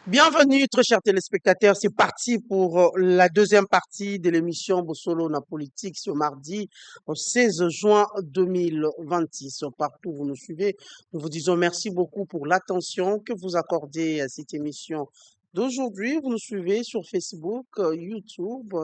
Bienvenue, très chers téléspectateurs. C'est parti pour la deuxième partie de l'émission Bossolo na politique ce mardi au 16 juin 2026. Partout où vous nous suivez, nous vous disons merci beaucoup pour l'attention que vous accordez à cette émission d'aujourd'hui. Vous nous suivez sur Facebook, YouTube,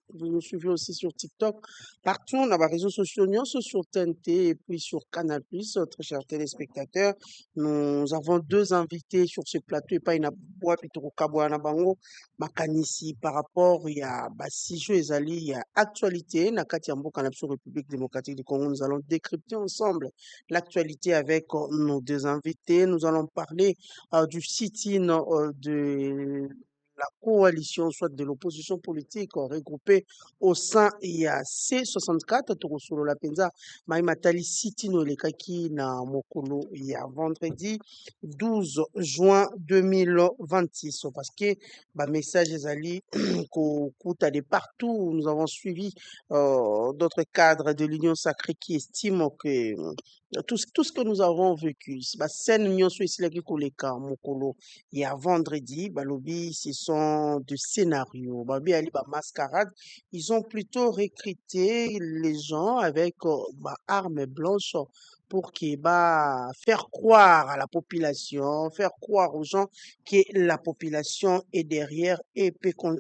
vous nous suivez aussi sur TikTok. Partout, on a les réseaux sociaux, nous sommes sur TNT et puis sur Canal+, très chers téléspectateurs. Nous avons deux invités sur ce plateau et pas une bois pitoko kabwa na bango makanisi par rapport il y a si jeux ezali il y a actualité na kati ya mboka na biso République démocratique du Congo. Nous allons décrypter ensemble l'actualité avec nos deux invités. Nous allons parler du sit-in de la coalition, soit de l'opposition politique regroupée au sein il y a C64 Torosolo la Penza Matali sit-in elekaki na mokolo il y a vendredi 12 juin 2026 parce que message ezali kokuta de partout où nous avons suivi d'autres cadres de l'Union sacrée qui estiment que tout ce que nous avons vécu, scène nyonso esilaki koleka mokolo ya vendredi, balobi, ce sont de scénarios. Babi ali ba mascarade, ils ont plutôt recruté les gens avec armes blanches pour que faire croire à la population, faire croire aux gens que la population est derrière et que la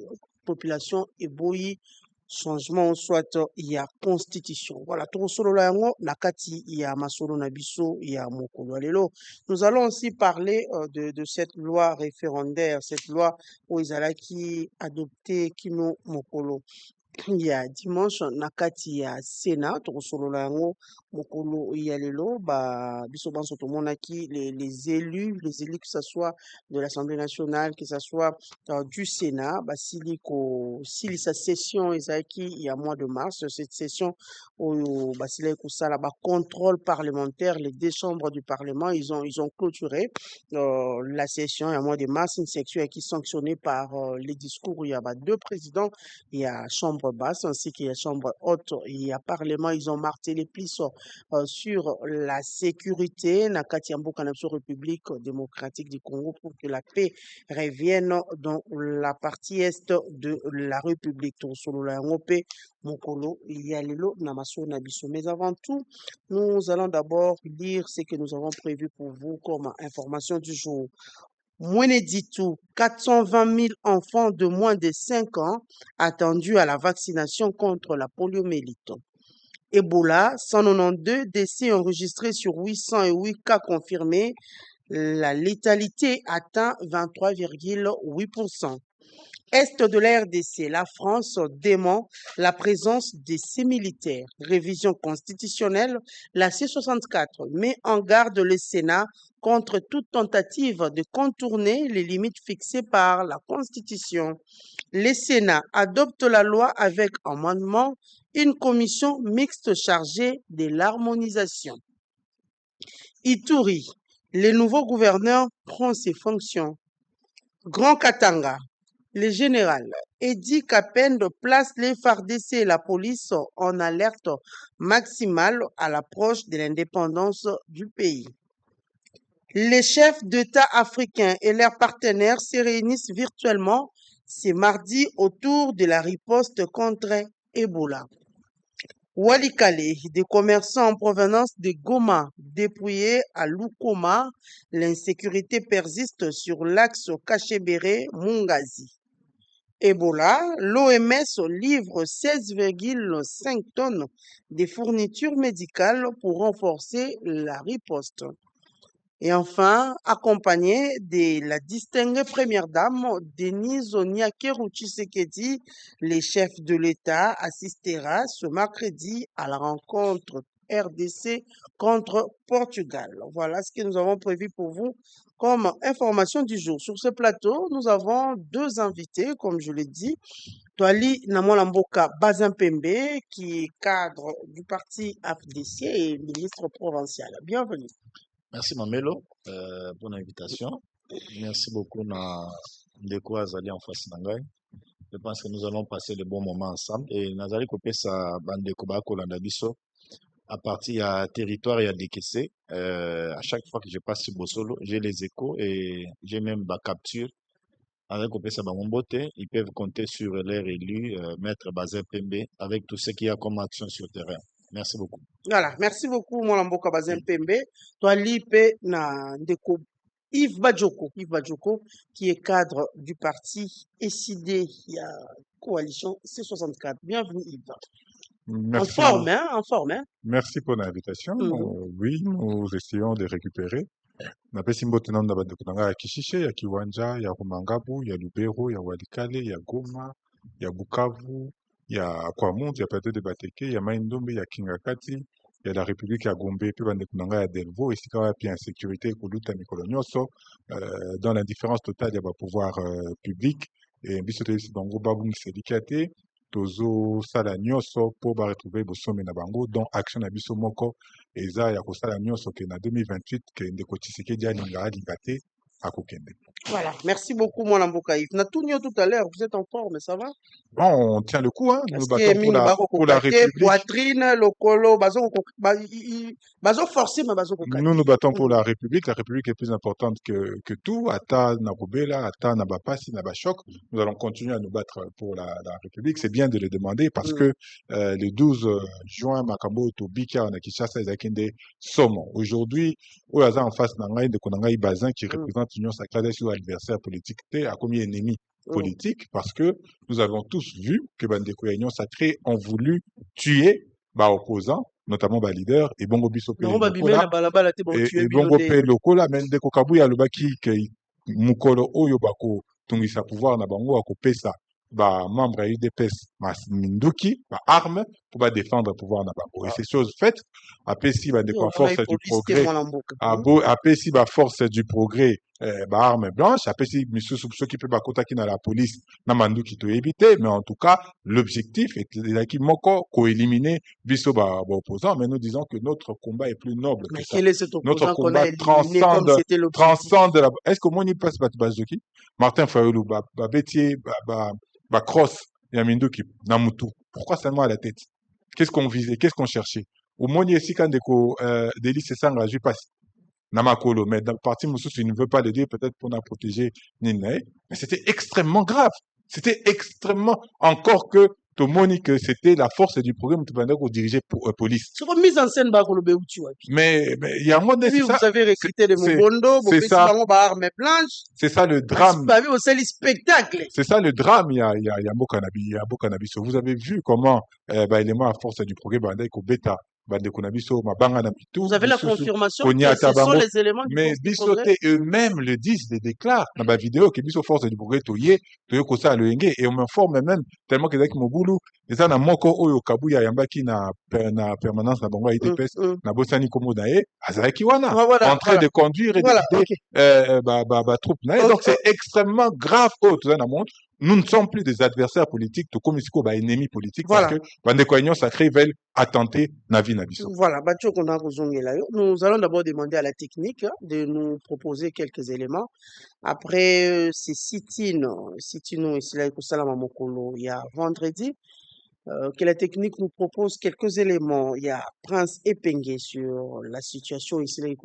population est bouillie changement soit il y a constitution. Voilà, tosolola yango na kati ya masolo na biso ya mokolo ya lelo. Nous allons aussi parler de cette loi référendaire, cette loi où ezalaki adoptée kino mokolo ya dimanche na kati ya Sénat tokosolola yango mokolo ya lelo biso banso tomonaki les élus que ce soit de l'Assemblée nationale que ce soit du Sénat basili kosilisa session ezalaki il y a mois de mars. Cette session oyo basilaki kosala contrôle parlementaire, les deux chambres du Parlement ils ont clôturé la session il y a mois de mars, une section qui est sanctionnée par les discours. Il y a deux présidents, il y a chambre basse ainsi qu'il y a chambre haute, il y a parlement. Ils ont martelé plus sur la sécurité na kati ya mboka na biso République démocratique du Congo pour que la paix revienne dans la partie est de la République. Tosolola yango mpe mokolo ya lelo na masolo na biso. Mais avant tout, nous allons d'abord lire ce que nous avons prévu pour vous comme information du jour. Mweneditu, 420 000 enfants de moins de 5 ans attendus à la vaccination contre la poliomyélite. Ebola, 192 décès enregistrés sur 808 cas confirmés. La létalité atteint 23,8%. Est de la RDC, la France dément la présence de ces militaires. Révision constitutionnelle, la C64 met en garde le Sénat contre toute tentative de contourner les limites fixées par la Constitution. Le Sénat adopte la loi avec amendement, une commission mixte chargée de l'harmonisation. Ituri, le nouveau gouverneur prend ses fonctions. Grand Katanga, le général Edi Kapende place les FARDC et la police en alerte maximale à l'approche de l'indépendance du pays. Les chefs d'État africains et leurs partenaires se réunissent virtuellement ce mardi autour de la riposte contre Ebola. Walikale, des commerçants en provenance de Goma dépouillés à Lukoma, l'insécurité persiste sur l'axe Kachebere-Mungazi. Ebola, l'OMS livre 16,5 tonnes de fournitures médicales pour renforcer la riposte. Et enfin, accompagné de la distinguée première dame Denise Onyekero Tshisekedi, le chef de l'État assistera ce mercredi à la rencontre RDC contre Portugal. Voilà ce que nous avons prévu pour vous comme information du jour. Sur ce plateau, nous avons deux invités, comme je l'ai dit. Toali Namolamboka Bazimpembe, qui est cadre du parti AFDC et ministre provincial. Bienvenue. Merci Mamelo pour l'invitation. Merci beaucoup Ndeko Azali en face d'Angaï. Je pense que nous allons passer de bons moments ensemble. Et Nazali Kopesa Bandeko Bakolanda Biso à partir à territoire et à décaisser. À chaque fois que je passe sur Bossolo, j'ai les échos et j'ai même ma capture avec Opesa Bamombote, ils peuvent compter sur leur élu, Maître Bazel Pembe, avec tout ce qu'il y a comme action sur le terrain. Merci beaucoup. Voilà, merci beaucoup, Mboka Bazel Pembe. Toi, Lipe, na ndeko Yves Badjoko, qui est cadre du parti SID, il y a coalition C64. Bienvenue, Yves. Merci. En forme, hein? Merci pour l'invitation. Oui, nous essayons de récupérer. Napesi mbote na bandeko nanga ya Kishishe, ya Kiwanja, ya Rumangabu, ya Lubero, ya Walikale, ya Goma, ya Bukavu, ya Kwamundu, ya Plateau de Bateke, ya Maindombe, ya Kingakati, ya la République ya Gombe, puis bandeko nanga ya Delvo, esika wapi insécurité koluta mikolo nyonso, dans l'indifférence totale ya ba pouvoir public, et biso toyesi bango babungisa likate, tozo sala nyonso po ba retrouver bosome na bango, donc action na biso moko eza ya kosala nyonso ke na 2028 ke ndeko Tshisekedi alinga te akokende. Voilà, merci beaucoup Mboka Yves. Natunio tout à l'heure, vous êtes en forme, ça va? Bon, on tient le coup, hein. Nous battons pour la République. Poitrine, lokolo, bazo forcé, mais bazo kokate. Nous battons pour la République. La République est plus importante que tout. Ata Nabobela, Ata Nabapasi, Nabachok. Nous allons continuer à nous battre pour la République. C'est bien de le demander parce que le 12 juin, Makambo, Tobika, Nakishasa, Ezakinde, Somo. Aujourd'hui, Oyaza en face Nangaï, de Konangaï Bazin, qui représente l'Union sacrée sur l'adversaire politique, à combien ennemi politique, parce que nous avons tous vu que Bandeko et Union sacrée ont voulu tuer opposants, notamment leader, et Bongo Biso Pe Lokola, et Bongo Pe Lokola, mais Ndeko Kabuya Lobaki, Mukolo Oyo Bako, Tungisa pouvoir na Bango Ako Pesa, membre à UDPS, Minduki, arme, pour défendre le pouvoir na Bango. Et ces choses faites, après si Bandeko force du progrès, après si force du progrès, arme blanche, après si monsieur ceux qui peut qui dans la police na manduki to éviter, mais en tout cas l'objectif est qui moko éliminer biso opposant, mais nous disons que notre combat est plus noble que ça. Notre combat transcende la... Est-ce que moi n'y passe pas Bazoki Martin Fayoulou Bétier cross Yaminduki Namutu, pourquoi seulement à la tête? Qu'est-ce qu'on visait, qu'est-ce qu'on cherchait? Au moins ici quand Délis et Sanga je passe Namakolo, mais dans le parti Moussous, il ne veut pas le dire, peut-être pour nous protéger Ninae, mais c'était extrêmement grave. C'était extrêmement, encore que Tomoni, que c'était la force du programme qui dirigeait pour police. C'est une mise en scène, mais il y a un mot de vous avez recruté des Mobondo, c'est ça. Armes blanches. C'est ça le drame. C'est le spectacle. C'est ça le drame, il y a Bokanabi. Vous avez vu comment, élément à force du programme, bêta. Vous avez la confirmation que ce sont les éléments mais Bissoté eux-mêmes le disent, les déclarent dans la vidéo que Bisso force du progrès toye kosa le enge et on m'informe même tellement que zaki mobulu eza na moko oyo kabuya yambaki na permanence na bango IDPS na bosani komoda azaki wana en train de conduire et de troupe na donc c'est extrêmement grave tout ça na montre. Nous ne sommes plus des adversaires politiques, tout comme ici, ennemis politiques, parce que Bandeko Union sacrée veulent attenter Navi Nabiso. Voilà, nous allons d'abord demander à la technique de nous proposer quelques éléments. Après, c'est Sitino, ici là, il y a vendredi, que la technique nous propose quelques éléments. Il y a Prince Epengue sur la situation ici là, et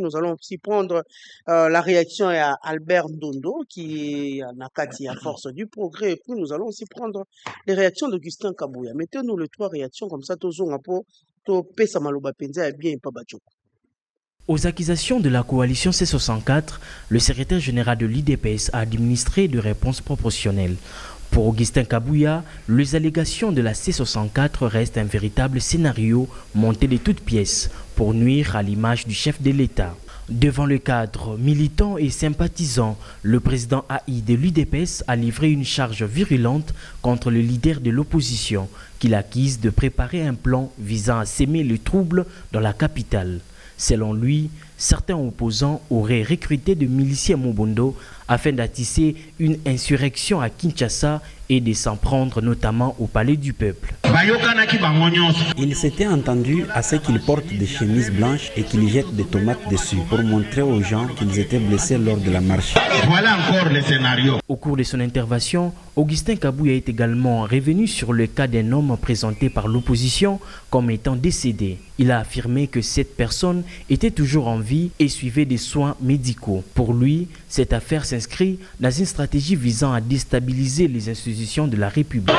nous allons aussi prendre la réaction à Albert Ndondo qui est en Akati à force du progrès. Et puis nous allons aussi prendre les réactions d'Augustin Kabouya. Mettez-nous les trois réactions comme ça, Aux accusations de la coalition C64, le secrétaire général de l'IDPS a administré de réponses proportionnelles. Pour Augustin Kabouya, les allégations de la C64 restent un véritable scénario monté de toutes pièces pour nuire à l'image du chef de l'État. Devant le cadre militant et sympathisant, le président AI de l'UDPS a livré une charge virulente contre le leader de l'opposition qu'il accuse de préparer un plan visant à s'aimer le trouble dans la capitale. Selon lui, certains opposants auraient recruté de miliciens Mobondo afin d'attisser une insurrection à Kinshasa et de s'en prendre notamment au palais du peuple. Il s'était entendu à ce qu'ils portent des chemises blanches et qu'ils jettent des tomates dessus pour montrer aux gens qu'ils étaient blessés lors de la marche. Voilà encore le scénario. Au cours de son intervention, Augustin Kabouya est également revenu sur le cas d'un homme présenté par l'opposition comme étant décédé. Il a affirmé que cette personne était toujours en vie et suivait des soins médicaux. Pour lui, cette affaire s'inscrit dans une stratégie visant à déstabiliser les institutions de la République.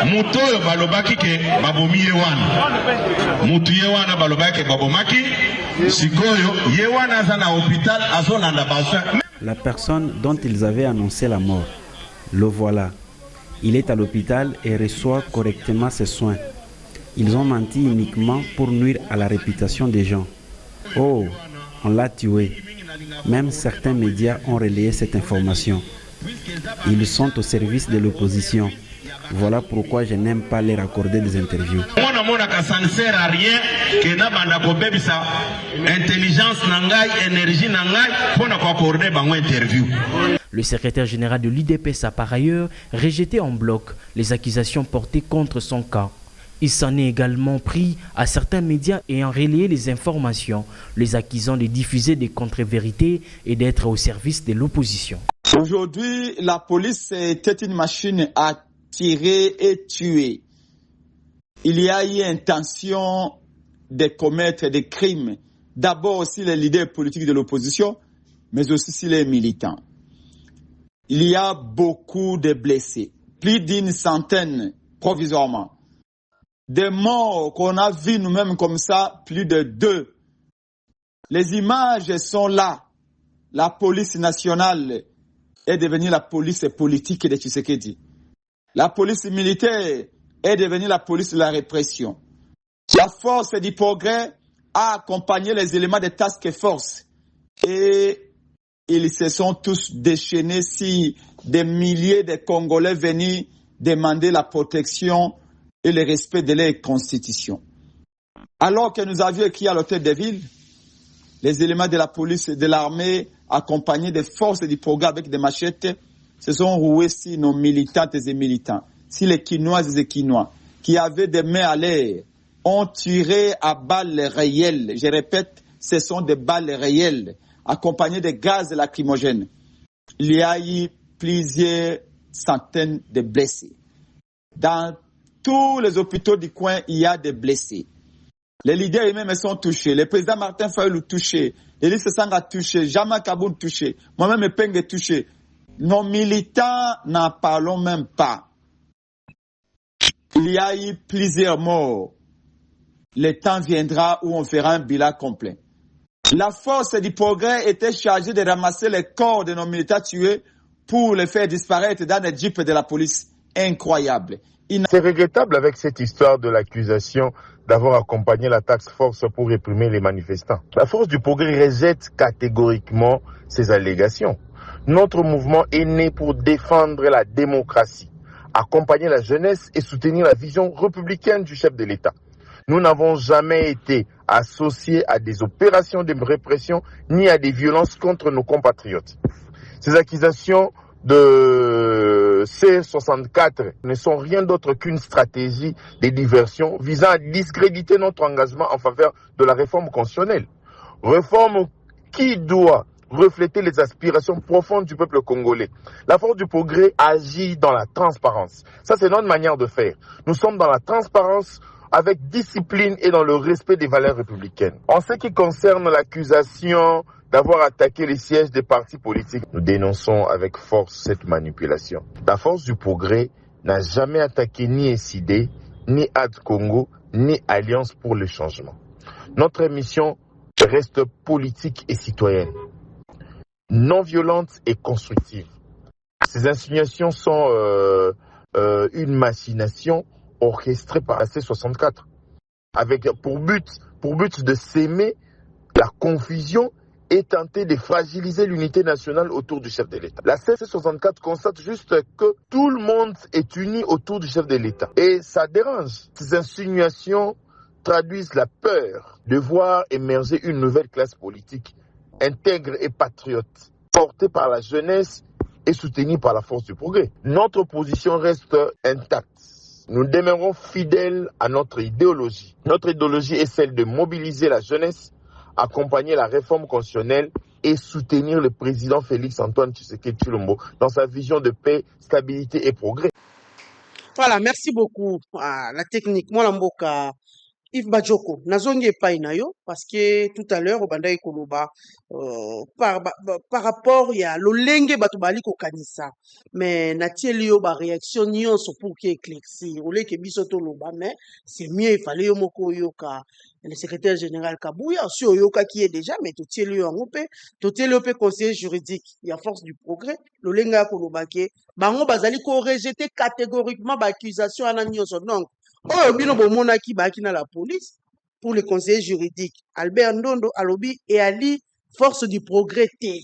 La personne dont ils avaient annoncé la mort, le voilà. Il est à l'hôpital et reçoit correctement ses soins. Ils ont menti uniquement pour nuire à la réputation des gens. Oh, on l'a tué. Même certains médias ont relayé cette information. Ils sont au service de l'opposition. Voilà pourquoi je n'aime pas leur accorder des interviews. Le secrétaire général de l'UDPS a par ailleurs rejeté en bloc les accusations portées contre son cas. Il s'en est également pris à certains médias ayant relayé les informations, les accusant de diffuser des contre-vérités et d'être au service de l'opposition. Aujourd'hui, la police était une machine à tirer et tuer. Il y a eu intention de commettre des crimes, d'abord aussi les leaders politiques de l'opposition, mais aussi les militants. Il y a beaucoup de blessés, plus d'une centaine provisoirement. Des morts qu'on a vus nous-mêmes comme ça, plus de 2. Les images sont là. La police nationale est devenue la police politique de Tshisekedi. La police militaire est devenue la police de la répression. La force du progrès a accompagné les éléments de task force et ils se sont tous déchaînés si des milliers de Congolais venus demander la protection et le respect de leur constitution. Alors que nous avions écrit à l'hôtel de ville, les éléments de la police et de l'armée, accompagnés des forces du progrès avec des machettes, se sont roués sur nos militantes et militants, sur les Quinoises et Quinois, qui avaient des mains à l'air, ont tiré à balles réelles. Je répète, ce sont des balles réelles, accompagnées de gaz lacrymogènes. Il y a eu plusieurs centaines de blessés. Dans tous les hôpitaux du coin, il y a des blessés. Les leaders eux-mêmes sont touchés. Le président Martin Fayulu touché. Elie Sesanga touché. Jama Kaboun touché. Moi-même Peng est touché. Nos militants n'en parlons même pas. Il y a eu plusieurs morts. Le temps viendra où on fera un bilan complet. La force du progrès était chargée de ramasser les corps de nos militaires tués pour les faire disparaître dans les jeeps de la police. Incroyable. C'est regrettable avec cette histoire de l'accusation d'avoir accompagné la task force pour réprimer les manifestants. La force du progrès rejette catégoriquement ces allégations. Notre mouvement est né pour défendre la démocratie, accompagner la jeunesse et soutenir la vision républicaine du chef de l'État. Nous n'avons jamais été associés à des opérations de répression ni à des violences contre nos compatriotes. Ces accusations de C64 ne sont rien d'autre qu'une stratégie de diversion visant à discréditer notre engagement en faveur de la réforme constitutionnelle. Réforme qui doit refléter les aspirations profondes du peuple congolais. La force du progrès agit dans la transparence. Ça, c'est notre manière de faire. Nous sommes dans la transparence avec discipline et dans le respect des valeurs républicaines. En ce qui concerne l'accusation d'avoir attaqué les sièges des partis politiques, nous dénonçons avec force cette manipulation. La force du progrès n'a jamais attaqué ni SID, ni AD Congo, ni Alliance pour le changement. Notre mission reste politique et citoyenne, non violente et constructive. Ces insinuations sont une machination orchestrée par la C64, avec pour but de s'aimer la confusion et tenter de fragiliser l'unité nationale autour du chef de l'État. La C64 constate juste que tout le monde est uni autour du chef de l'État. Et ça dérange. Ces insinuations traduisent la peur de voir émerger une nouvelle classe politique, intègre et patriote, portée par la jeunesse et soutenue par la force du progrès. Notre position reste intacte. Nous demeurons fidèles à notre idéologie. Notre idéologie est celle de mobiliser la jeunesse, accompagner la réforme constitutionnelle et soutenir le président Félix Antoine Tshisekedi Tshilombo dans sa vision de paix, stabilité et progrès. Voilà, merci beaucoup. La technique, moi, Mboka, Yves Bajoko, nazongi epai na yo, parce que tout à l'heure, obanda ekoloba, par rapport ya lolenge bato bali kokanisa, mais natieli yo ba réaction nyonso pour ki éclaircir, oleke biso toloba, mais c'est mieux, il fallait yo moko yoka, le secrétaire général Kabouya, si oyoka qui est déjà, mais totieli yo yango pe, totieli yo pe conseiller juridique, ya force du progrès, lolenga kolobake, bango bazali ko rejeter catégoriquement ba accusation ana nyonso, donc, oh, bino bomonaki baki na la police pour le conseiller juridique. Albert Ndondo alobi et Ali force du progrès te.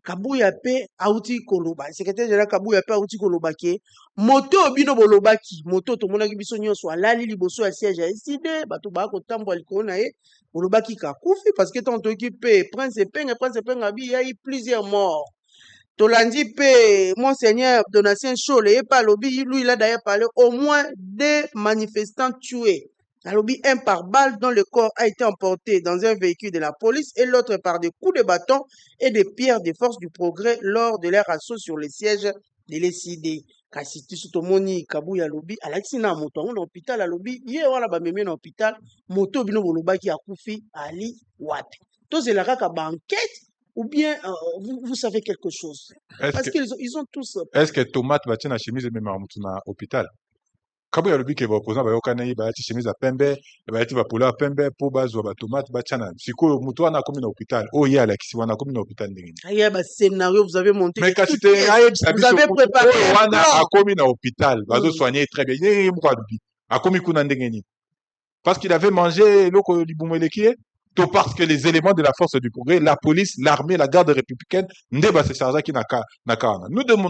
Kabouya pe auti koloba. Secrétaire général Kabouya pe auti koloba ke moto bino bolobaki, moto to monaki biso nyonso alali liboso ya siège ya SID, bato ba ko tambo aliko na ye, bolobaki ka kufi parce que tant occupé prince penga bi ya eu plusieurs morts. Tolandi pe, Monseigneur Donatien Chole, et pas lobby, lui il a d'ailleurs parlé au moins 2 manifestants tués. Un lobby, un par balle dont le corps a été emporté dans un véhicule de la police et l'autre par des coups de bâton et des pierres des forces du progrès lors de leur assaut sur le siège de l'ECD. Kasi tisu tomoni Kabouya lobby, alaki na moto na hôpital à lobby, ye wala ba meme na hôpital, moto bino bolobaki akufi ali wapi. Tous la kaka ba enquête. Ou bien vous savez quelque chose. Parce qu'ils ils ont tous. Est-ce que tomate va tenir la chemise et même à l'hôpital? Kabouya lobby qui va opposer, va yokana ba ti chemise à pembe, ba ti va poula pembe pour bazo ba tomate ba tchana. Siko muto ana komi na hôpital. Oh ya la kisi wana komi na hôpital ndenge. Aya ba scénario vous avez monté. Mais quand vous avez préparé. Wana a komi na hôpital, bazo soigner très bien. Yé mko lobby. A komi kuna ndenge ni. Parce qu'il avait mangé loko libumele qui est. Parce que les éléments de la force du progrès, la police, l'armée, la garde républicaine, nous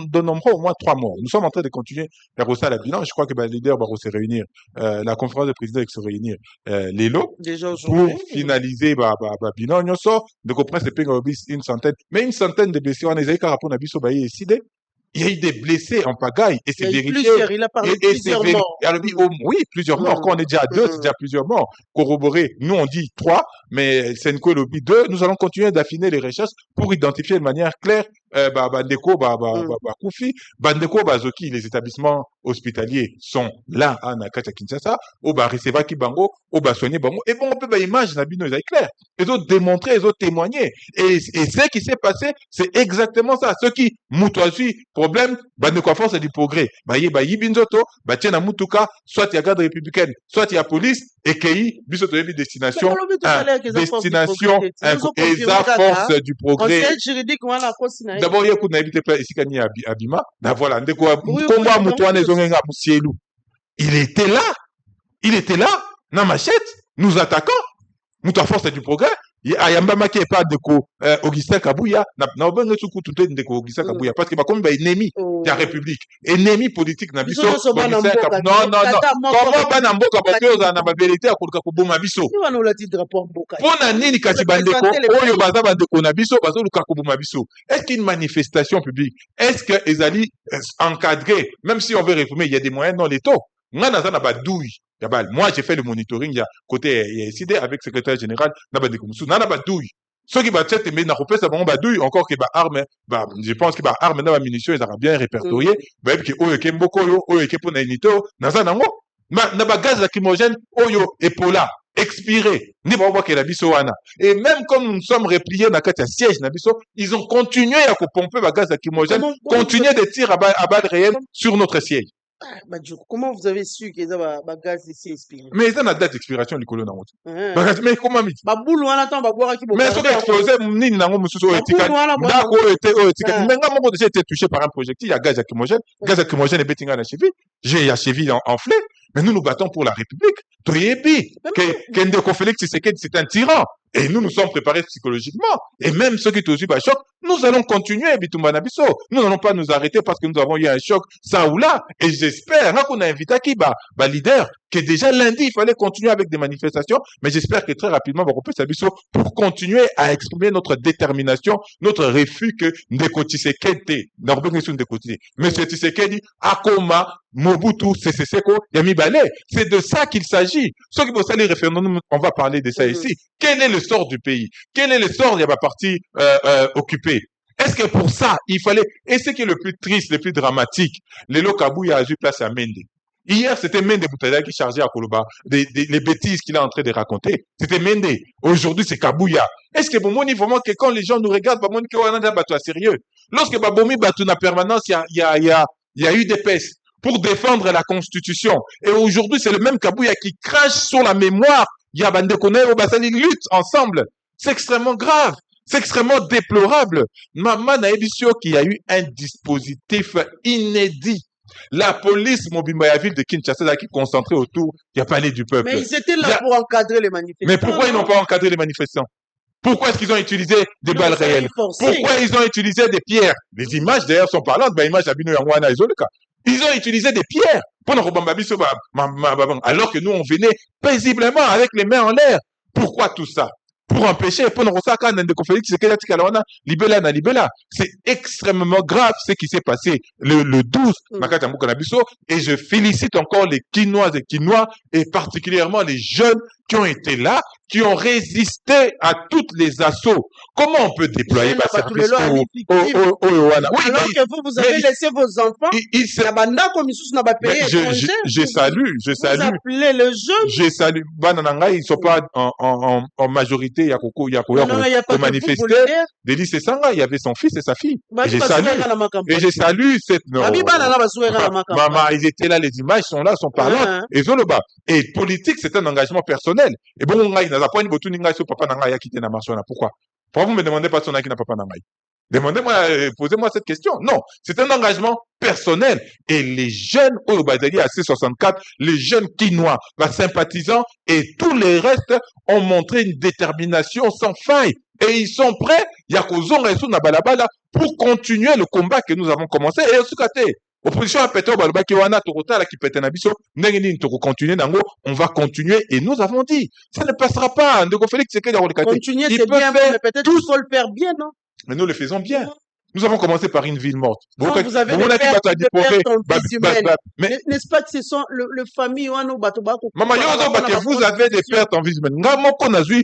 donnons au moins 3 mois. Nous sommes en train de continuer la recette à bilan. Je crois que le leader va se réunir, la conférence de présidents va se réunir, pour finaliser bilan. Nous sommes de comprendre une centaine, mais une centaine de blessés. On a essayé par rapport à Bisso Baye et Sidé. Il y a eu des blessés en pagaille et c'est vérifié. Il a parlé de plusieurs morts. Oui, plusieurs morts. Quand on est déjà à 2, c'est déjà plusieurs morts. Corroboré, nous on dit 3, mais Senko Lobby 2. Nous allons continuer d'affiner les recherches pour identifier de manière claire Bandeko, Koufi, Bandeko, Bazoki, les établissements hospitaliers sont là à Nakata Kinshasa, au Receva Kibango, au Soigné Bango, et bon, on peut image, Nabino, ils clair. Ils ont démontré, ils ont témoigné. Et ce qui s'est passé, c'est exactement ça. Ceux qui, Moutouazi, problème, Bandeko force du progrès. Yibinzoto, Tiena Moutuka, soit il y a garde républicaine, soit il y a police, et Kei, Bisoto, destination, destination, et la force du progrès. D'abord, il y a un invité ici qui est Abima. Voilà, il était là, dans machette, nous attaquons, nous avons force du progrès. Ayamba qui est pas de Augustin Kabouya, n'a pas de Augustin Kabouya, parce qu'il va comme ennemi de la République, ennemi politique n'a biso. Non. Comment Banamboka Bakoza n'a pas vérité à Koulkakoboma biso. Pour Nani Kasibandeko, Oyo Baza Bandeko Nabiso, Bazo Lukakoboma biso. Est-ce qu'une manifestation publique, est-ce que Ezali encadré, même si on veut réformer, il y a des moyens dans les taux. Moi, j'ai fait le monitoring, il y a côté SID avec le secrétaire général, ceux qui battent mais n'a pas ça badouille encore que arme je pense que arme na munitions ils ont bien répertorié même que oyo kemboko yo oyo ke pona unito naza nango na ba gaz lacrymogène oyo epola expiré ni ba que la biso wana et même comme nous sommes repliés dans quatre siège na biso ils ont continué à pomper ba gaz lacrymogène continuer de tirer à balles réelles sur notre siège. Comment vous avez su qu'ils ont un gaz ici expiré? Mais ils ont la date d'expiration du colon. Mais comment dit? Mais ce qui est explosé, ni nango mususu etika. Ndako etika. Menga moko déjà été touché par un projectile, il y a gaz lacrymogène. Gaz lacrymogène et betinga na cheville. J'ai la cheville enflée. Mais nous nous battons pour la République. Toyebi, Kendeko Félix Tshisekedi, c'est un tyran. Et nous nous sommes préparés psychologiquement. Et même ceux qui ont eu un choc, nous allons continuer, Bitumba Bisso. Nous n'allons pas nous arrêter parce que nous avons eu un choc, ça ou là. Et j'espère, qu'on a invité qui, leader, que déjà lundi, il fallait continuer avec des manifestations. Mais j'espère que très rapidement, on va reprendre Bisso pour continuer à exprimer notre détermination, notre refus que Ndeko Tshisekedi, Monsieur Tshisekedi, Akoma, Mobutu, Seseko, Yami Balé. C'est de ça qu'il s'agit. Ceux qui vont salir les référendums, on va parler de ça ici. Quel est le sort du pays? Quel est le sort de la partie occupée? Est-ce que pour ça, il fallait... Et ce qui est le plus triste, le plus dramatique, Lelo Kabouya a eu place à Mende. Hier, c'était Mende Boutaya qui chargeait à Koloba les bêtises qu'il est en train de raconter. C'était Mende. Aujourd'hui, c'est Kabouya. Est-ce que Bomoni, vraiment que quand les gens nous regardent, Bomoni, qu'on a un bateau sérieux? Lorsque Babomi bateau na permanence, il y a eu des PES pour défendre la Constitution. Et aujourd'hui, c'est le même Kabouya qui crache sur la mémoire. Il y a Bandekone et Obasali luttent ensemble. C'est extrêmement grave. C'est extrêmement déplorable. Maman Naebisio qui a eu un dispositif inédit. La police Mobimba ville de Kinshasa qui est concentrée autour du palais du peuple. Mais ils étaient là pour encadrer les manifestants. Mais pourquoi ils n'ont pas encadré les manifestants? Pourquoi est-ce qu'ils ont utilisé des balles réelles? Pourquoi ils ont utilisé des pierres? Les images d'ailleurs sont parlantes. Ils ont utilisé des pierres alors que nous on venait paisiblement avec les mains en l'air. Pourquoi tout ça? Pour empêcher, c'est extrêmement grave ce qui s'est passé le 12 et je félicite encore les Quinoises et Quinois et particulièrement les jeunes qui ont été là, qui ont résisté à toutes les assauts. Comment on peut déployer alors que vous avez laissé vos enfants, je salue. Vous appelez le jeune. Je salue. Ils ne sont pas en majorité, il y a manifester. Délice Sanga, il y avait son fils et sa fille. Et je salue cette... Maman, ils étaient là, les images sont là, sont parlantes. Et politique, c'est un engagement personnel. Et bon, pourquoi? Pourquoi vous me demandez pas son qui n'a pas nangai? Demandez-moi, posez-moi cette question. Non, c'est un engagement personnel. Et les jeunes au Badali à C64, les jeunes Quinois, sympathisants et tous les restes ont montré une détermination sans faille. Et ils sont prêts, pour continuer le combat que nous avons commencé. Et opposition à Peter Baloba qui wana Torota qui pète nabiso n'engeni to continuer nango on va continuer et nous avons dit ça ne passera pas Ndeko Félix c'est continuer c'est bien mais peut-être tout faut le faire bien non mais nous le faisons bien. Nous avons commencé par une ville morte. Vous avez des mais n'est-ce pas que ce sont le famille Wano Batobako? Maman vous avez des pertes en vie humaine. Ngamoko nazui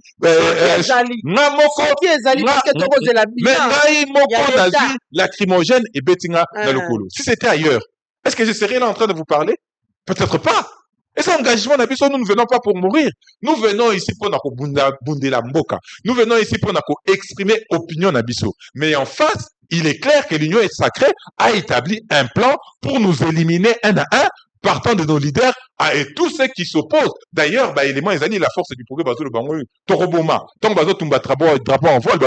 lacrymogène et betinga dans le colo. Si c'était ailleurs, est-ce que je serais là en train de vous parler? Peut-être pas. Et cet engagement, nous ne venons pas pour mourir. Nous venons ici pour bunde la mboka. Nous venons ici pour exprimer opinion nabiso. Mais en face, il est clair que l'Union sacrée a établi un plan pour nous éliminer un à un, partant de nos leaders et tous ceux qui s'opposent. D'ailleurs, élément, ils ont dit la force du progrès, le bango, Toroboma, tant bazo tumba drapeau en vol,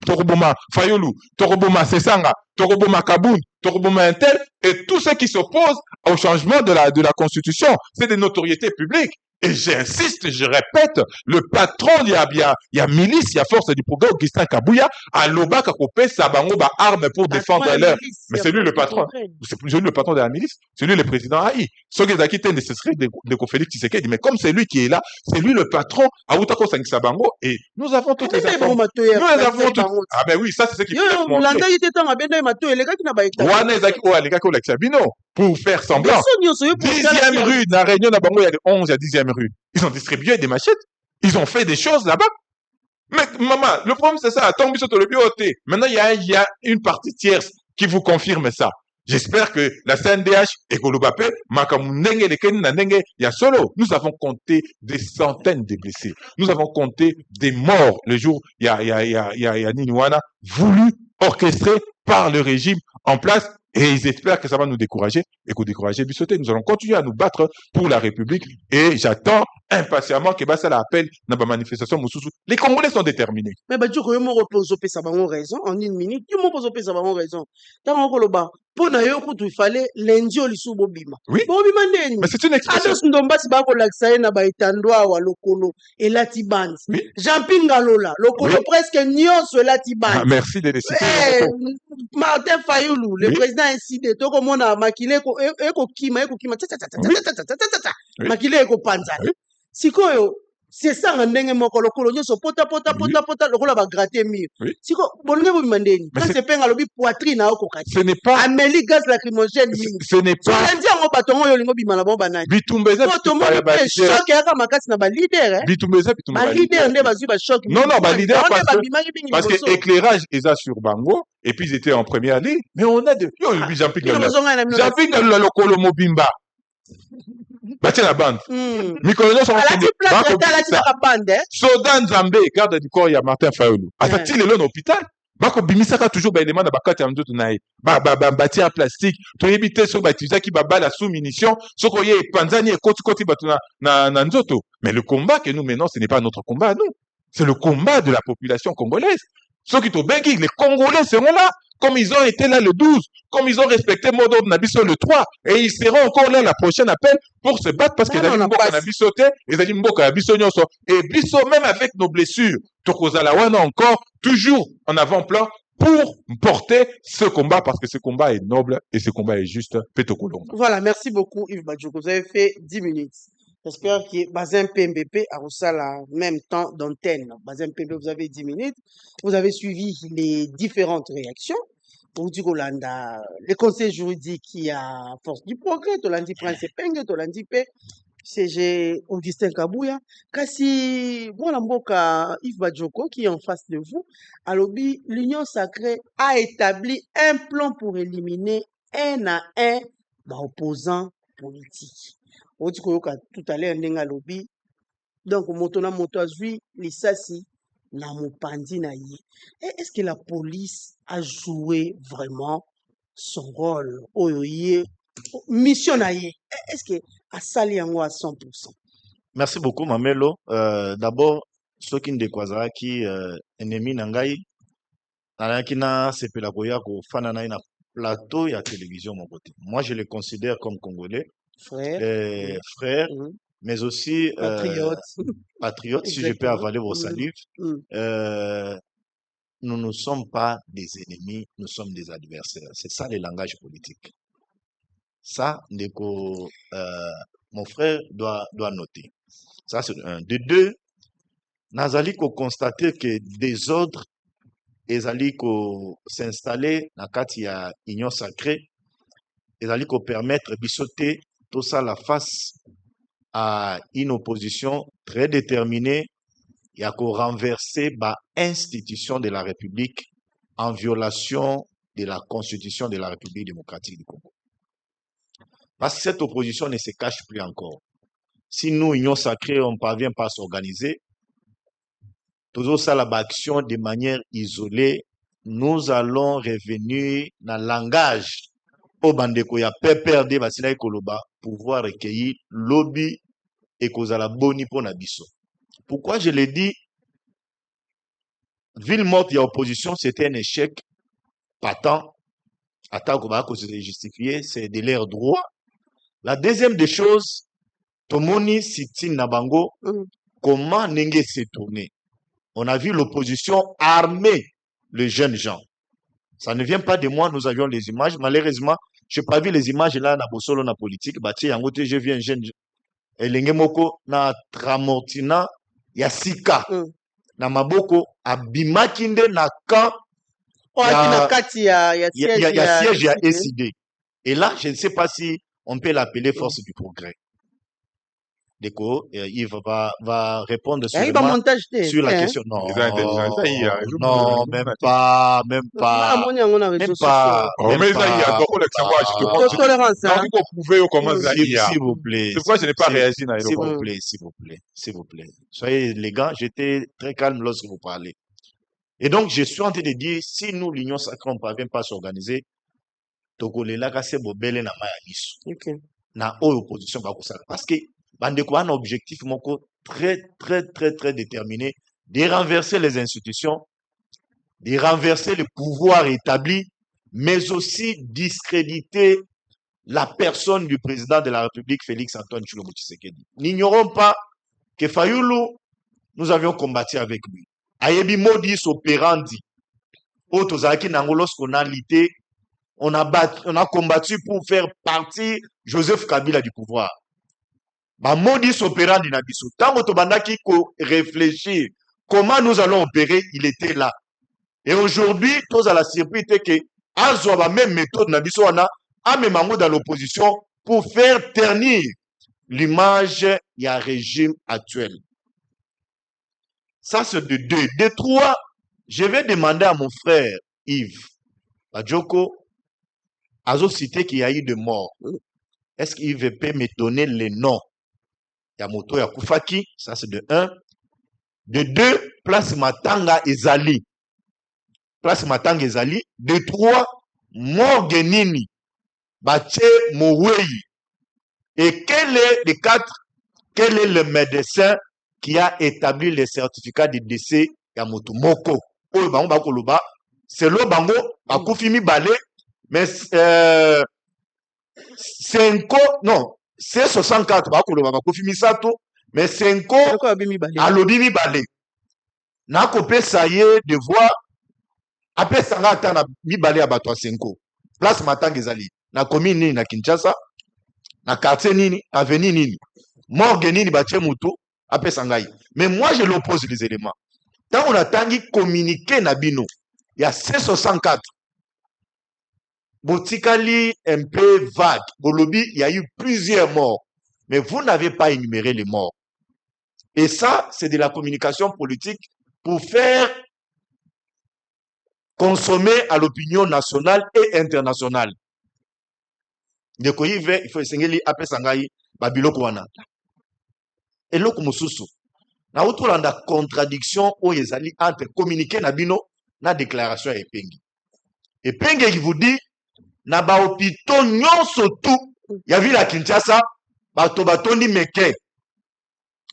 Toroboma, Fayolu, Toroboma, Sesanga, Toroboma, Kaboun, Toroboma, Intel, et tous ceux qui s'opposent au changement de la Constitution. C'est des notoriétés publiques. Et j'insiste, je répète, le patron, il y a milice, il y a force du progrès, Augustin Kabouya, à Loba Kakopé, Sabango, armes pour défendre leur. Mais c'est lui le patron. C'est lui le patron de la milice. C'est lui le président Haï. Ce qui est acquitté nécessaire de Félix Tshisekedi. Mais comme c'est lui qui est là, c'est lui le patron à Outako Sabango. Et nous avons toutes les informations. Nous avons toutes. Ah ben oui, ça c'est ce qui fait montrer. Pour faire semblant. 10e rue, dans la réunion d'Abango, il y a de 11 à 10e rue. Ils ont distribué des machettes. Ils ont fait des choses là-bas. Mais, maman, le problème c'est ça. Maintenant, il y a une partie tierce qui vous confirme ça. J'espère que la CNDH et Golobapé, nous avons compté des centaines de blessés. Nous avons compté des morts le jour, il y a Niniwana, voulu, orchestré par le régime en place. Et ils espèrent que ça va nous décourager et que décourager Bissoté. Nous allons continuer à nous battre pour la République et j'attends impatiemment que ça l'appelle dans la manifestation Moussoussou. Les Congolais sont déterminés. Mais tu as raison en une minute. Tu as raison. Pour il fallait lundi au Lissou Bobima. Oui. Mais c'est une expression. Et Latiban. Oui. Jean-Pinga Lola. Lokolo presque nyonso Latiban. Merci de les citer. Martin Fayoulou, le président incité. Toko mona makile eko kima. Makile eko panza. Sikoyo. C'est ça ndenge moko lokolo nyonso pota lokola ba gratter mur. Siko bolonge bo mandeni. Quand c'est penga lobi poitrine na okokati. Ce n'est pas Amélie gaz lacrymogène. Ce n'est pas Lundi ngo batongo yo lingo bimala bo banani. Bitumbeza choc ya makasi na ba leader Bitumbeza ba leader nde bazu ba choc. Non ba leader parce que éclairage est sur bango et puis ils étaient en première ligne mais on a de Jean-Pierre lokolo mobimba. batie na bande mikolo nyonso alati plate ete alati kaka bande soda nzambe garde du corps ya Martin Fayulu azati lelo na hôpital bakobimisaka toujours baelema na bakati ya nzoto na ye batie ya plastique toyebi te soki bautilisaki babala sous munition soki oye epanzani ekotikoti bato na nzoto. Mais le combat que nous menons, ce n'est pas notre combat à nous, c'est le combat de la population congolaise. Ceux qui t'obéissent, les Congolais seront là, comme ils ont été là le 12, comme ils ont respecté Modo Nabiso le 3, et ils seront encore là la prochaine appel pour se battre parce qu'ils ont Mboka Nabiso te, ils ont Mboka Nabiso Nyonso. Et Biso, même avec nos blessures, Tokozalawana encore, toujours en avant-plan pour porter ce combat parce que ce combat est noble et ce combat est juste. Voilà, merci beaucoup Yves Badjoko. Vous avez fait 10 minutes. J'espère que Bazin PMBP a reçu la même temps d'antenne. Bazin PMBP, vous avez 10 minutes. Vous avez suivi les différentes réactions. Pour dire Olanda, les conseils juridiques qui a force du progrès, Tolandi Prince Penge, Tolandi P, CG Augustin Kabouya. Kasi, voilà Mboka Yves Badjoko qui est en face de vous. Alors, l'Union sacrée a établi un plan pour éliminer un à un opposants politiques. On dit que tout à l'heure, on a lobby. Donc, moto na moto azui, lisasi, na mopandi na ye. Est-ce que la police a joué vraiment son rôle? Oyoye, mission na ye. Est-ce que a sali yango à 100%? Merci beaucoup, Mamelo. D'abord, ceux qui ne décoisent qui ennemi nangai, nanakina sepela koya ko fana na ina plateau ya télévision mon côté. Moi, je les considère comme Congolais. Frères, mais aussi patriotes, si je peux avaler vos salives. Nous ne sommes pas des ennemis, nous sommes des adversaires. C'est ça le langage politique. Ça, mon frère doit noter. Ça, c'est un. De deux, Nazali ko constater que des ordres, ezali ko s'installer dans kati ya union sacrée, ezali ko permettre bisoter tout ça la face à une opposition très déterminée et à renverser l'institution de la République en violation de la Constitution de la République démocratique du Congo. Parce que cette opposition ne se cache plus encore. Si nous, Union sacrée, on ne parvient pas à s'organiser, toujours ça la action de manière isolée, nous allons revenir dans le langage au bandeko ya PPRD basila ekoloba pouvoir recueillir lobby et kozala boni pona biso. Pourquoi je l'ai dit? Ville morte ya opposition, c'était un échec patent. Attends qu'on va se justifier, c'est de leur droit. La deuxième des choses, Tomoni Siti Nabango, comment Nenge s'est tourné? On a vu l'opposition armer les jeunes gens. Ça ne vient pas de moi, nous avions les images. Malheureusement, je n'ai pas vu les images là, na bosolo na politique. Bati, en côté, je viens jeune. Et l'engemoko na tramortina, ya sika. Na maboko, abimakinde na camp. Ya siège ya SID. Et là, je ne sais pas si on peut l'appeler force du progrès. Déco, Yves va répondre sur la question. Non, non, même pas. S'il vous plaît. C'est pourquoi je n'ai pas réagi. S'il vous plaît. Soyez élégants, j'étais très calme lorsque vous parlez. Et donc, je suis en train de dire, si nous, l'Union sacrée, on ne parvient pas à s'organiser, Togolela kase bobele na maya biso. Na opposition parce que bandeko a un objectif très déterminé de renverser les institutions, de renverser le pouvoir établi, mais aussi discréditer la personne du président de la République, Félix-Antoine Tshilombo Tshisekedi. N'ignorons pas que Fayulu, nous avions combattu avec lui. Ayebi modus operandi. Otozaki nango lorsqu'on a lutté, on a combattu pour faire partir Joseph Kabila du pouvoir. Modus operandi na biso. Tant otobandaki ko réfléchir comment nous allons opérer, il était là. Et aujourd'hui, tous à la surprise que azwa même méthode na biso wana amemango dans l'opposition pour faire ternir l'image du régime actuel. Ça c'est de deux. De trois, je vais demander à mon frère Yves Badjoko, Azo cité qu'il y a eu de morts. est-ce qu'il peut me donner les noms? Yamoto Yakufaki, ça c'est de 1. De 2, Place Matanga Ezali. Place Matanga Ezali. De 3, Morgenini, Bache Mouwei. Et quel est, de 4, quel est le médecin qui a établi le certificat de décès Yamoto Moko? Oyo bango bakoloba, c'est le bango, akufi mibale, mais 5, non, c'est 64, bakoloba bakufi misato, mais 5 alobi mibale. Na kopesa ye devoir, apesa nga ata na mibale ya bato ya 5. Place Matanga ezali na commune nini na Kinshasa, na quartier nini, avenue nini, morgue nini batie mutu, apesa ngai. Mais moi je l'oppose les éléments. Tant on a tangi communiqué na bino, il y a C64. Botikali un peu vague. Bolobi, il y a eu plusieurs morts. Mais vous n'avez pas énuméré les morts. Et ça, c'est de la communication politique pour faire consommer à l'opinion nationale et internationale. De quoi il faut essayer après sangai babilo kwana. Et l'autre mususu. Na outulanda contradiction o ezali entre communiquer na bino na déclaration ya epengi. Epengi qui vous dit na ba hôpitaux nyonso tout ya ville ya Kinshasa bato batondi meke.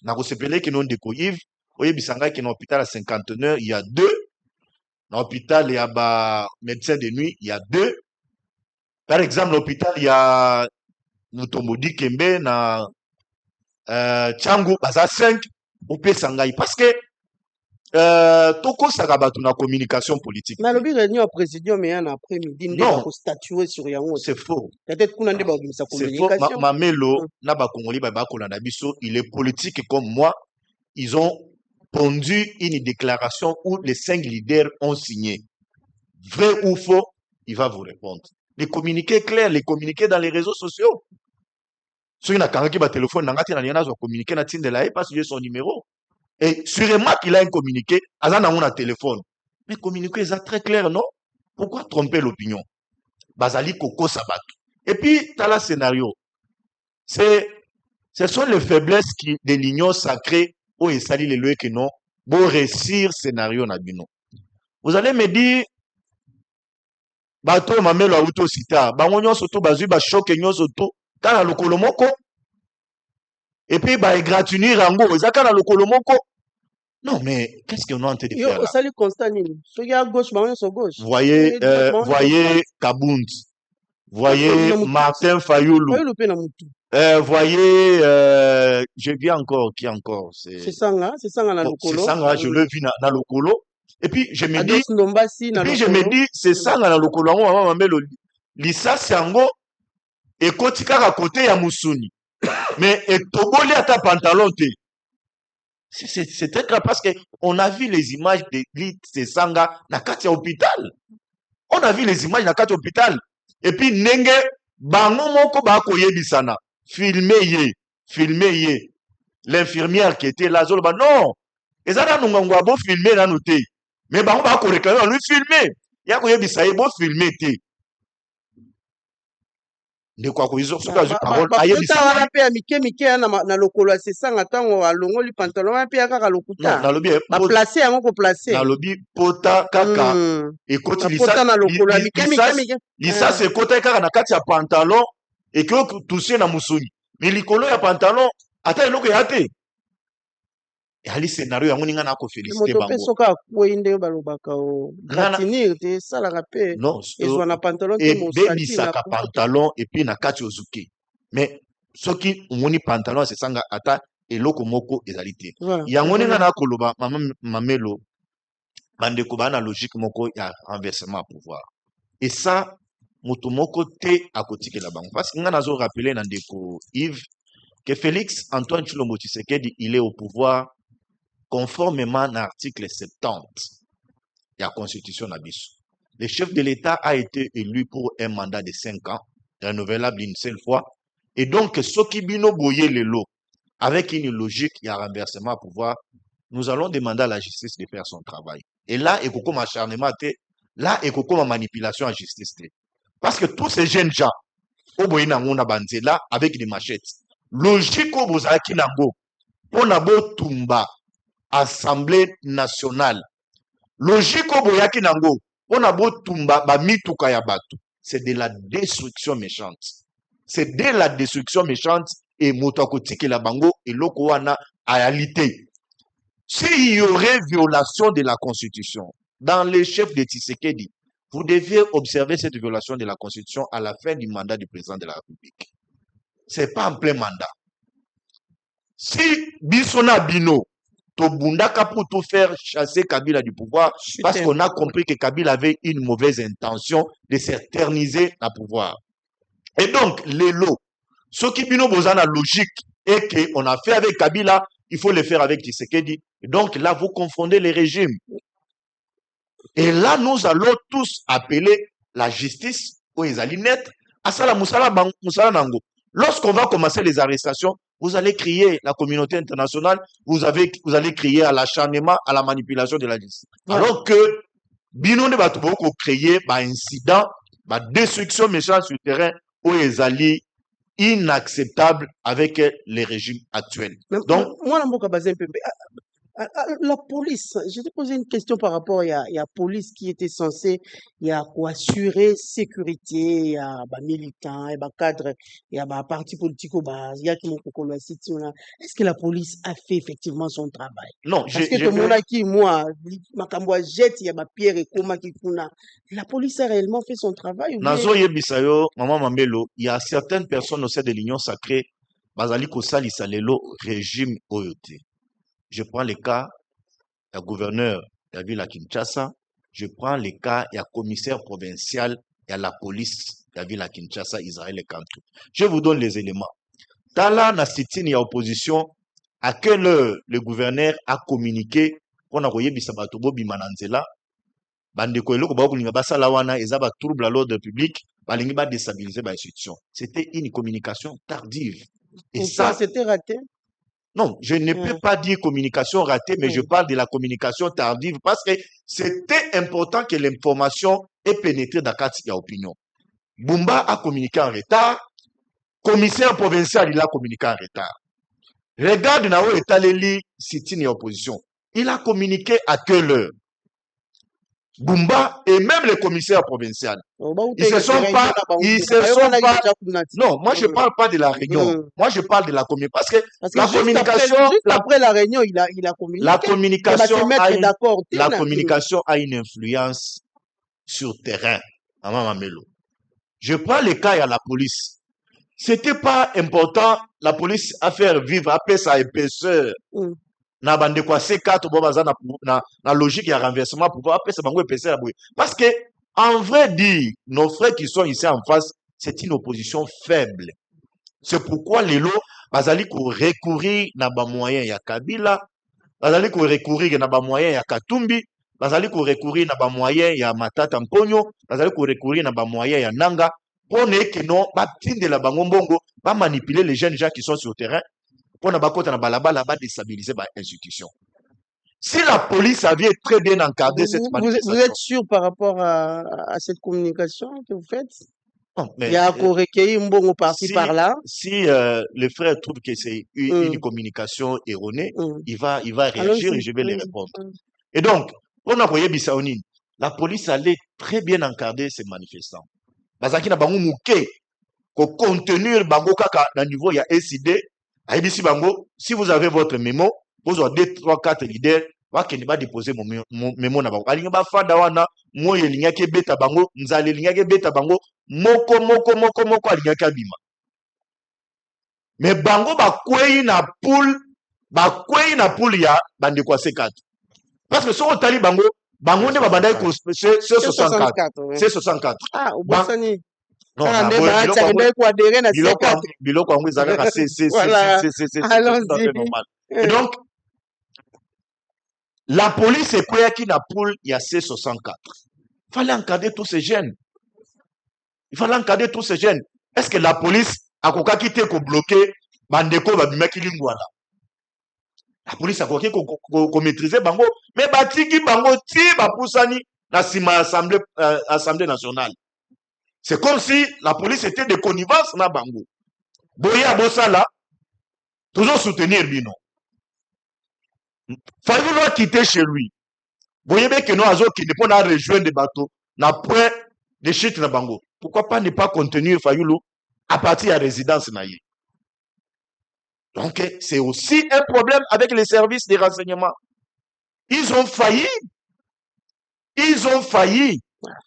Na kosepele ki non deko Yves oyebisanga ki na hôpital à 59 il y a 2. Na hôpital il y a ba médecin de nuit il y a 2. Par exemple l'hôpital il y a Mutombodi Kembe na Tchangu baza 5. Parce que toko sakabatu na communication politique. Na lobi réunion président mais en après-midi non statuer sur yango. C'est faux. Peut-être qu'on a des sa communication. C'est faux. Mamelo na ba Congolais ba kolanda biso, il est politique comme moi. Ils ont pondu une déclaration où les 5 leaders ont signé. Vrai ou faux, il va vous répondre. Les communiqués clairs, les communiqués dans les réseaux sociaux. Ceux qui ont un téléphone, ils ont communiqué na Tindela parce que j'ai son numéro. Et sûrement qu'il a un communiqué, il a un téléphone. Mais communiqué, c'est très clair, non? Pourquoi tromper l'opinion? Bazali Koko Sabat. Et puis, tu as le scénario. Ce sont les faiblesses de l'union sacrée où il s'agit les lois qui n'ont beau réussir scénario nabino. Vous allez me dire, bato mamelo auto sita, bangonyo soto bazui ba choc nyo soto. Dans le Kolomoko, et puis bah égratigner rango, ça dans le Kolomoko. Non mais qu'est-ce qu'on est en train de faire là? Salut constant nini. Ceux qui à gauche, bah sur gauche. Voyez Kabunt, voyez Martin Fayoulou, voyez je vis encore qui encore c'est Sanga na Lokolo. C'est Sanga, je le vis na Lokolo. Et puis je me dis c'est Sanga na Lokolo, maman mamelo lisa sango. Et kotika à côté ya Musuni. Mais et toboli à ta pantalon te. C'est très grave parce que on a vu les images de ces Sanga na kati hôpital. On a vu les images na kati hôpital. Et puis nenge bango moko ba koyebisana. Filmer ye. L'infirmière qui était là zolo ba non. Ezana nungangwa bo filmer na noté. Mais bango ba ko réclamer lui filmer. Ya koyebisa ye bo filmer te. De quoi qu'ils ont parole ailleurs ça pe mike na lokolo c'est ça ngatango alongoli pantalon pe kaka lokuta na lobi ba placer yango ko placer na lobi pota kaka et quand il pota na lokolo mike lisa c'est kota kaka na kati ya pantalon et que toucher na musuni mais likolo ya pantalon ata eloko ya te ali scénario yango ninga na ko féliciter bango moto pesoka koinde balobaka o gratinir te sala rapé non ezwa na pantalon te mo sati na pantalon et puis na kati ozuki mais soki omoni pantalon c'est sanga ata eloko moko ezali te yango ninga na koloba mamelo bandeko bana logique moko ya renversement à pouvoir et ça moto moko te akotikela bango parce que nga nazo rappeler na ndeko Yves que Félix Antoine Tshilombo Tshisekedi il est au pouvoir conformément à l'article 70 de la Constitution d'Abisso. Le chef de l'État a été élu pour un mandat de 5 ans, renouvelable une seule fois. Et donc, ce qui bino boye le lot, avec une logique, il y a un renversement à pouvoir, nous allons demander à la justice de faire son travail. Et là, il y a comme acharnement, là, il y a comme manipulation à justice. Parce que tous ces jeunes gens, oboyi nango na banzela avec des machettes. Logique oyo bozalaki nango mpona botumba Assemblée nationale. Logique oyo boyaki nango mpona botumba bamituka ya bato. C'est de la destruction méchante. C'est de la destruction méchante et moto akotikela bango eloko wana réalité. S'il y aurait violation de la Constitution dans les chefs de Tshisekedi, vous deviez observer cette violation de la Constitution à la fin du mandat du président de la République. C'est pas en plein mandat. Si Bissona Bino, Tobundaka pour tout faire chasser Kabila du pouvoir, parce qu'on a compris que Kabila avait une mauvaise intention de s'éterniser à pouvoir. Et donc, les lots, ce qui Bino Bozana logique et qu'on a fait avec Kabila, il faut le faire avec Tshisekedi. Et donc là, vous confondez les régimes. Et là, nous allons tous appeler la justice aux Ezalinettes à Sala Moussala Nango. Lorsqu'on va commencer les arrestations, vous allez crier la communauté internationale, vous allez crier à l'acharnement, à la manipulation de la justice. Ouais. Alors que Bino ne va pas créer un incident, une destruction méchante sur le terrain aux Ezali inacceptable avec les régimes actuels. Donc, moi, la police, je te posais une question par rapport à la police qui était censée assurer sécurité, il y a des militants, il y a des cadres, il y a des partis politiques, il y a qui est-ce que la police a fait effectivement son travail? Non, parce que tout le monde qui, moi, jette, il y a des pierres et comment qui font là. La police a réellement fait son travail? Nazo Yebisayo, Maman Mamelo, il y a certaines personnes au sein de l'Union sacrée, Bazali Kosali Salelo, régime Oyote. Je prends le cas du gouverneur de la ville à Kinshasa. Je prends le cas du commissaire provincial et la police de la ville à Kinshasa, Israël et Kantou. Je vous donne les éléments. Tala na sitini ya opposition, à quelle heure le gouverneur a communiqué pour envoyer Bissabatobo Bimananzela, bandeko eloko ba kulinga basala wana ezaba trouble à l'ordre public, balingi ba déstabiliser ba institution. C'était une communication tardive. Et ça c'était raté. Non, je ne peux pas dire communication ratée, mais je parle de la communication tardive parce que c'était important que l'information ait pénétré dans la opinion. Bumba a communiqué en retard, commissaire provincial il a communiqué en retard. Regarde Nao Etaleli Sitini opposition. Il a communiqué à quelle heure? Bumba et même le commissaire provincial. Ils se sont pas. Non, moi je parle pas de la réunion. Moi je parle de la communication. Parce que la communication. Après la réunion, il a communiqué. La communication a une influence sur terrain. Je prends le cas à la police. C'était pas important, la police, à faire vivre, à paix sa épaisseur. Na bande kwa C4 bobaza na logique ya renversement pour pouvoir appeler ça bango épaisseur. Parce que en vrai dire, nos frères qui sont ici en face, c'est une opposition faible. C'est pourquoi les lots bazali ko recourir na ba moyen ya Kabila, bazali ko recourir na ba moyen ya Katumbi, bazali ko recourir na ba moyen ya Matata Mponyo, bazali ko recourir na ba moyen ya Nanga pour ne que non ba tinde la bango mbongo, ba manipuler les jeunes gens qui sont sur le terrain. On a déstabilisé l'institution. Si la police avait très bien encadré cette manifestation... Vous êtes sûr par rapport à cette communication que vous faites? Non, mais, il y a recueilli un bon parti par là. Si le frère trouve que c'est une communication erronée, il va réagir et je vais les répondre. Et donc, on a voyé Bissaouni, la police allait très bien encadrer ces manifestants. Bazaki na bango mouké, ko contenir bango kaka na niveau il y a SID. Si vous avez votre mémo, vous avez 2, 3, 4 leaders, vous va déposer mon mémo na bango. Alinga ba fanda wana, mo yelinga ke beta bango, nzale linga ke beta bango, moko alinga ke bima. Mais bango ba kwei na poule ya bande kwa C4. Parce que so otali bango ne ba bandai ko C64. C64. Ah, Obasani. Non, biloko yango ezalaka c'est normal. Et donc la police ekweyaki na poule ya C64. Il fallait encadrer tous ces jeunes. Est-ce que la police akokaki te ko bloquer bandeko babimaki lingwala? La police akokaki ko maîtriser bango, mais batiki bango ti ba pusani na sima assemblée nationale. C'est comme si la police était de connivence na bango. Boya Bosala, toujours soutenir Bino. Fayulu a quitté chez lui. Boya que nous avons qui ne peut pas rejoindre des bateaux, n'a point de chute na bango. Pourquoi pas ne pas contenir Fayulu à partir de la résidence naïe? Donc, c'est aussi un problème avec les services de renseignement. Ils ont failli. Ils ont failli.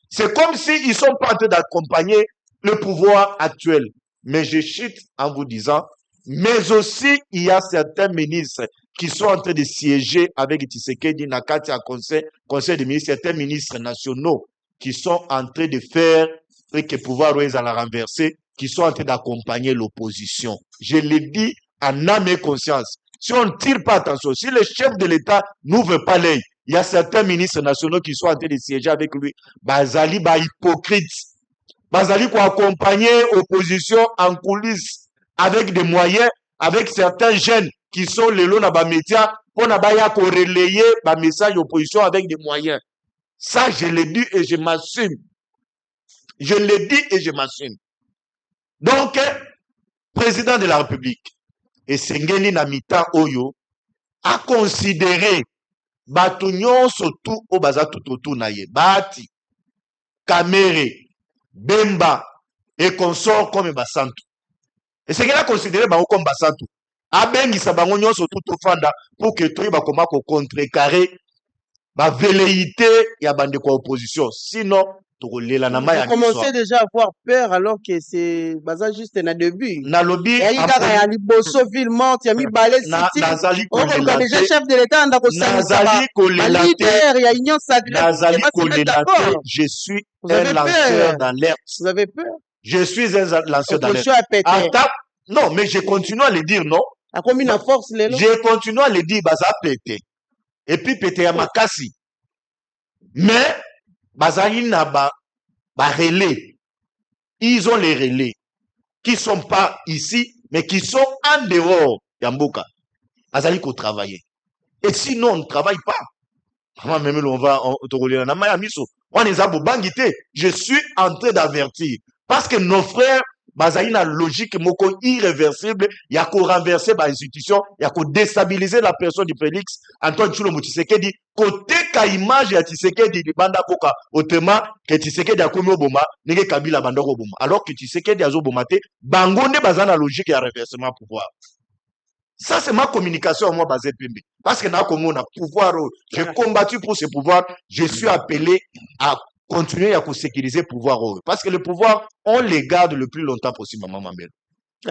C'est comme s'ils ne sont pas en train d'accompagner le pouvoir actuel. Mais je chute en vous disant, mais aussi, il y a certains ministres qui sont en train de siéger avec Tshisekedi, Nakati, à conseil des ministres, certains ministres nationaux qui sont en train de faire et que le pouvoir à la renverser, qui sont en train d'accompagner l'opposition. Je l'ai dit en âme et conscience. Si on ne tire pas attention, si le chef de l'État n'ouvre pas l'œil, il y a certains ministres nationaux qui sont en train de siéger avec lui. Bazali, hypocrite. Bazali pour accompagner l'opposition en coulisses avec des moyens, avec certains jeunes qui sont les lots dans les médias pour relayer les messages d'opposition avec des moyens. Ça, je l'ai dit et je m'assume. Je l'ai dit et je m'assume. Donc, président de la République, et Sengeli Namita Oyo, a considéré Batunyon surtout au Bazatututu Naye, Bati, Kamere, Bemba et consorts comme Basantu. Et Sengeli a considéré Bango comme Basantu. Abengi Sabangonyon surtout au Fanda pour que tout le monde contrecarrer la velléité et abandonner l'opposition. Sinon, on commençait déjà à avoir peur alors que c'est juste un début. Na lobby, il y a eu Bosso Villemont, il y a mis Balé City. On organise le chef de l'État, il y a Union Sacrée. Je suis un lanceur d'alerte. Vous avez peur? Je suis un lanceur d'alerte. Non, mais je continue à le dire, non? À combien de force les lots? Je continue à le dire, baza pété. Et puis pété à Makassi. Mais, bazali na ba relais. Ils ont les relais qui sont pas ici, mais qui sont en dehors d'Amboka. Bazali qu'on travaille. Et sinon, on ne travaille pas. Même on va, on les a bangité. Je suis en train d'avertir. Parce que nos frères, bazali na logique moko irréversible, il y a qu'à renverser les institutions, il y a qu'à déstabiliser la personne du Félix Antoine Tshilombo Tshisekedi, côté ka image ya Tshisekedi di banda boka, autrement que Tshisekedi a komi oboma, nege Kabila banda oboma. Alors que Tshisekedi a zoboma te, bangonde bazana logique ya renversement pouvoir. Ça, c'est ma communication, moi, basée Pembe. Parce que on a pouvoir, j'ai combattu pour ce pouvoir, je suis appelé à continuer à sécuriser le pouvoir. Parce que le pouvoir, on les garde le plus longtemps possible, maman Mambel.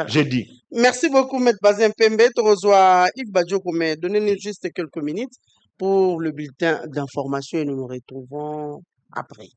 J'ai dit. Merci beaucoup, M. Bazin Pembe. Tu reçois Yves Badjoko, mais donnez-nous juste quelques minutes pour le bulletin d'information et nous nous retrouvons après.